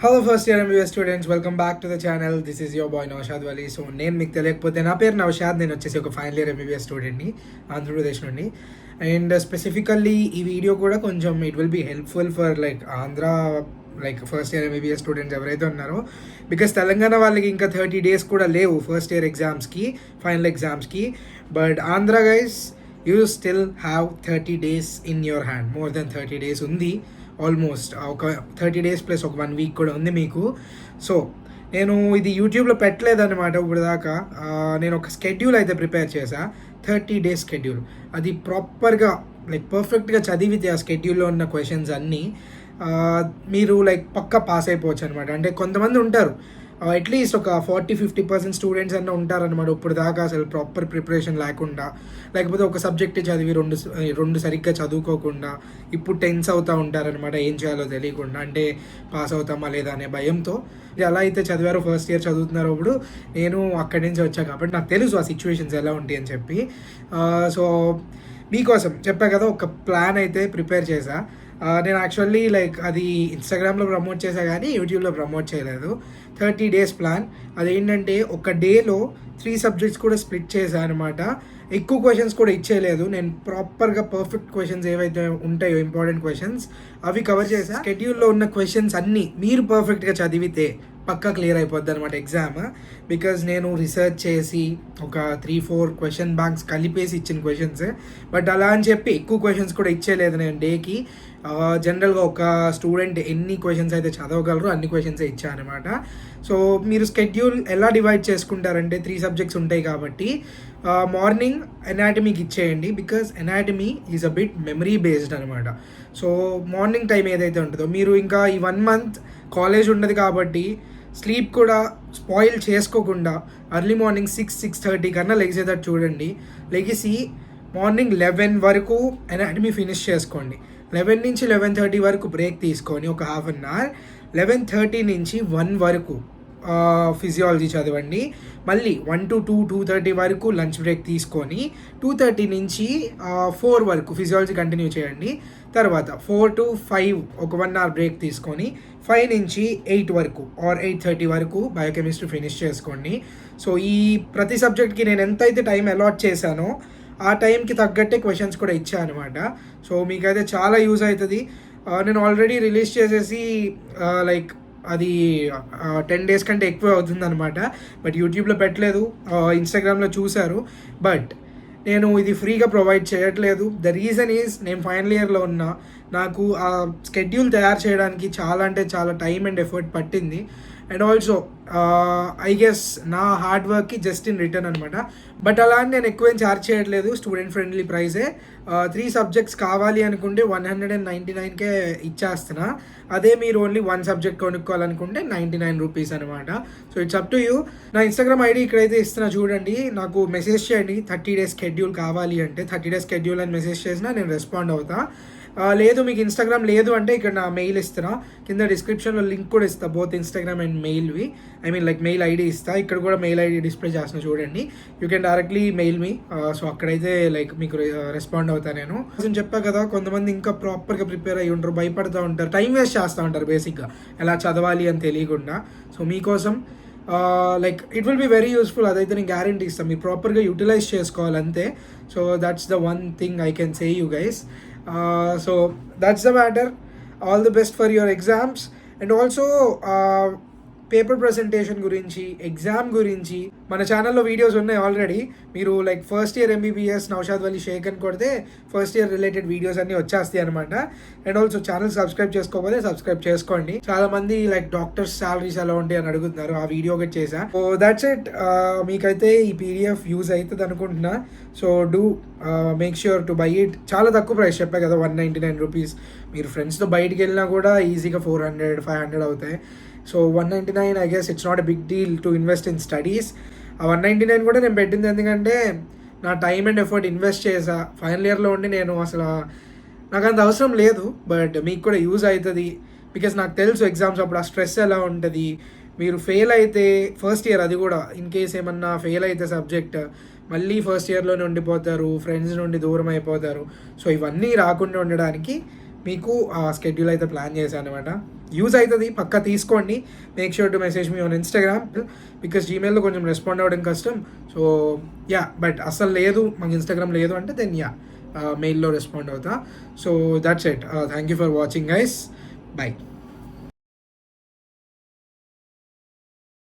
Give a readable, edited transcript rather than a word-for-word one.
Hello first year MBBS students, welcome back to the channel. This is your boy Naushad Wali. So నేను మీకు తెలియకపోతే నా పేరు నౌషాద్. నేను వచ్చేసి ఒక ఫైనల్ ఇయర్ ఎంబీబీఎస్ స్టూడెంట్ని ఆంధ్రప్రదేశ్ నుండి. అండ్ స్పెసిఫికల్లీ ఈ వీడియో కూడా కొంచెం it will be helpful for Andhra first year MBBS students ఎవరైతే ఉన్నారో. బికాస్ తెలంగాణ వాళ్ళకి ఇంకా 30 days కూడా లేవు ఫస్ట్ ఇయర్ ఎగ్జామ్స్కి, ఫైనల్ ఎగ్జామ్స్కి. But Andhra guys, you still have 30 days in your hand. More than 30 days ఉంది. ఆల్మోస్ట్ ఒక 30 days ప్లస్ ఒక 1 week కూడా ఉంది మీకు. సో నేను ఇది యూట్యూబ్లో పెట్టలేదన్నమాట ఇప్పుడు దాకా. నేను ఒక స్కెడ్యూల్ అయితే ప్రిపేర్ చేశా, 30 days స్కెడ్యూల్. అది ప్రాపర్గా పర్ఫెక్ట్గా చదివితే ఆ స్కెడ్యూల్లో ఉన్న క్వశ్చన్స్ అన్నీ మీరు పక్కా పాస్ అయిపోవచ్చు అనమాట. అంటే కొంతమంది ఉంటారు, అట్లీస్ట్ ఒక 40-50% స్టూడెంట్స్ అన్న ఉంటారనమాట ఇప్పుడు దాకా అసలు ప్రాపర్ ప్రిపరేషన్ లేకుండా, లేకపోతే ఒక సబ్జెక్ట్ చదివి రెండు సరిగ్గా చదువుకోకుండా ఇప్పుడు టెన్స్ అవుతూ ఉంటారనమాట, ఏం చేయాలో తెలియకుండా. అంటే పాస్ అవుతామా లేదా అనే భయంతో. ఎలా అయితే చదివారో, ఫస్ట్ ఇయర్ చదువుతున్నారో, ఇప్పుడు నేను అక్కడి నుంచి వచ్చా కాబట్టి నాకు తెలుసు ఆ సిచ్యువేషన్స్ ఎలా ఉంటాయి అని చెప్పి. సో మీకోసం చెప్పా కదా, ఒక ప్లాన్ అయితే ప్రిపేర్ చేశా. నేను యాక్చువల్లీ అది ఇన్స్టాగ్రామ్లో ప్రమోట్ చేశా కానీ యూట్యూబ్లో ప్రమోట్ చేయలేదు. 30 days ప్లాన్. అదేంటంటే ఒక డేలో 3 subjects కూడా స్ప్లిట్ చేశాను అనమాట. ఎక్కువ క్వశ్చన్స్ కూడా ఇచ్చేయలేదు. నేను ప్రాపర్గా పర్ఫెక్ట్ క్వశ్చన్స్ ఏవైతే ఉంటాయో, ఇంపార్టెంట్ క్వశ్చన్స్, అవి కవర్ చేశా. షెడ్యూల్లో ఉన్న క్వశ్చన్స్ అన్నీ మీరు పర్ఫెక్ట్గా చదివితే పక్కా క్లియర్ అయిపోద్ది అనమాట ఎగ్జామ్. బికాజ్ నేను రీసెర్చ్ చేసి ఒక 3-4 క్వశ్చన్ బ్యాంక్స్ కలిపేసి ఇచ్చిన క్వశ్చన్స్. బట్ అలా అని చెప్పి ఎక్కువ క్వశ్చన్స్ కూడా ఇచ్చేయలేదు నేను డేకి. జనరల్గా ఒక స్టూడెంట్ ఎన్ని క్వశ్చన్స్ అయితే చదవగలరో అన్ని క్వశ్చన్సే ఇచ్చాను అనమాట. సో మీరు స్కెడ్యూల్ ఎలా డివైడ్ చేసుకుంటారంటే 3 subjects ఉంటాయి కాబట్టి మార్నింగ్ ఎనాటమీకి ఇచ్చేయండి. Because anatomy is a bit memory based అనమాట. సో మార్నింగ్ టైం ఏదైతే ఉంటుందో, మీరు ఇంకా ఈ 1 month కాలేజ్ ఉండదు కాబట్టి స్లీప్ కూడా స్పాయిల్ చేసుకోకుండా ఎర్లీ మార్నింగ్ 6-6:30 కన్నా లెగిసేటట్టు చూడండి. లెగిసి మార్నింగ్ 11 వరకు ఎనాటమీ ఫినిష్ చేసుకోండి. 11 నుంచి 11:30 వరకు బ్రేక్ తీసుకొని ఒక ½ an hour, 11:30 నుంచి 1 వరకు ఫిజియాలజీ చదవండి. మళ్ళీ 1 to 2:30 వరకు లంచ్ బ్రేక్ తీసుకొని 2:30 నుంచి 4 వరకు ఫిజియాలజీ కంటిన్యూ చేయండి. తర్వాత 4 to 5 ఒక 1 hour బ్రేక్ తీసుకొని 5 నుంచి 8 వరకు ఆర్ 8:30 వరకు బయోకెమిస్ట్రీ ఫినిష్ చేసుకోండి. సో ఈ ప్రతి సబ్జెక్ట్కి నేను ఎంతైతే టైం అలాట్ చేశానో ఆ టైంకి తగ్గట్టే క్వశ్చన్స్ కూడా ఇచ్చాను అనమాట. సో మీకైతే చాలా యూజ్ అవుతుంది. నేను ఆల్రెడీ రిలీజ్ చేసేసి అది 10 days కంటే ఎక్కువ అవుతుంది అనమాట. బట్ యూట్యూబ్లో పెట్టలేదు, ఇన్స్టాగ్రామ్లో చూశారు. బట్ నేను ఇది ఫ్రీగా ప్రొవైడ్ చేయట్లేదు. ద రీజన్ ఈజ్ నేను ఫైనల్ ఇయర్లో ఉన్నా. నాకు ఆ స్కెడ్యూల్ తయారు చేయడానికి చాలా అంటే చాలా టైం అండ్ ఎఫర్ట్ పట్టింది. అండ్ ఆల్సో ఐ గెస్ నా హార్డ్ వర్క్కి జస్ట్ ఇన్ రిటర్న్ అనమాట. బట్ అలా అని నేను ఎక్కువేం ఛార్జ్ చేయట్లేదు, స్టూడెంట్ ఫ్రెండ్లీ ప్రైజే. 3 subjects కావాలి అనుకుంటే 199కే ఇచ్చేస్తున్నా. అదే మీరు ఓన్లీ 1 subject కొనుక్కోవాలనుకుంటే 99 rupees అనమాట. So it's up to you. నా ఇన్స్టాగ్రామ్ ఐడి ఇక్కడైతే ఇస్తున్నా చూడండి. నాకు మెసేజ్ చేయండి 30 days స్కెడ్యూల్ కావాలి అంటే. 30 days స్కెడ్యూల్ అని మెసేజ్ చేసినా నేను రెస్పాండ్ అవుతా. లేదు మీకు ఇన్స్టాగ్రామ్ లేదు అంటే ఇక్కడ నా మెయిల్ ఇస్తున్నా, కింద డిస్క్రిప్షన్లో లింక్ కూడా ఇస్తా, బోత్ ఇన్స్టాగ్రామ్ అండ్ మెయిల్వి. ఐ మీన్ మెయిల్ ఐడి ఇస్తా. ఇక్కడ కూడా మెయిల్ ఐడి డిస్ప్లే చేస్తున్నా చూడండి. You can directly mail me. So అక్కడైతే మీకు రెస్పాండ్ అవుతా నేను. నేను చెప్పా కదా, కొంతమంది ఇంకా ప్రాపర్గా ప్రిపేర్ అయ్యి ఉంటారు, భయపడుతూ ఉంటారు, టైం వేస్ట్ చేస్తూ ఉంటారు బేసిక్గా ఎలా చదవాలి అని తెలియకుండా. సో మీకోసం it will be very useful. అదైతే నేను గ్యారంటీ ఇస్తాను. మీరు ప్రాపర్గా యూటిలైజ్ చేసుకోవాలంతే. So that's the one thing I can say you guys. So that's the matter. All the best for your exams. And also paper presentation గురించి, exam గురించి మన ఛానల్లో వీడియోస్ ఉన్నాయి ఆల్రెడీ. మీరు first year MBBS Naushad Wali Shaik అని కొడితే first year related videos అన్నీ వచ్చేస్తాయి అనమాట. అండ్ ఆల్సో ఛానల్ సబ్స్క్రైబ్ చేసుకోకపోతే సబ్స్క్రైబ్ చేసుకోండి. చాలా మంది డాక్టర్స్ సాలరీస్ ఎలా ఉంటాయి అని అడుగుతున్నారు, ఆ వీడియో ఒకటి చేశా. So that's it. మీకైతే ఈ పీడిఎఫ్ యూజ్ అవుతుంది అనుకుంటున్నా. So do make sure to buy it. చాలా తక్కువ ప్రైస్ చెప్పా కదా, 199 rupees. మీరు ఫ్రెండ్స్తో బయటికి వెళ్ళినా కూడా ఈజీగా 400-500 అవుతాయి. So 199, I guess it's not a big deal to invest in studies. ఆ 199 కూడా నేను పెట్టింది ఎందుకంటే నా టైం అండ్ ఎఫర్ట్ ఇన్వెస్ట్ చేసా. ఫైనల్ ఇయర్లో ఉండి నేను అసలు నాకు అంత అవసరం లేదు, బట్ మీకు కూడా యూజ్ అవుతుంది. బికాస్ నాకు తెలుసు ఎగ్జామ్స్ అప్పుడు ఆ స్ట్రెస్ ఎలా ఉంటుంది. మీరు ఫెయిల్ అయితే ఫస్ట్ ఇయర్, అది కూడా ఇన్ కేస్ ఏమన్నా ఫెయిల్ అయితే సబ్జెక్ట్, మళ్ళీ ఫస్ట్ ఇయర్లోనే ఉండిపోతారు, ఫ్రెండ్స్ నుండి దూరం అయిపోతారు. సో ఇవన్నీ రాకుండా ఉండడానికి మీకు స్కెడ్యూల్ అయితే ప్లాన్ చేశాను అనమాట. యూజ్ అవుతుంది, పక్కా తీసుకోండి. Make sure to message me on Instagram because జీమెయిల్లో కొంచెం రెస్పాండ్ అవ్వడం కష్టం. సో యా, బట్ అసలు లేదు మాకు ఇన్స్టాగ్రామ్ లేదు అంటే దెన్ యా మెయిల్లో రెస్పాండ్ అవుతా. So that's it. Thank you for watching guys. By.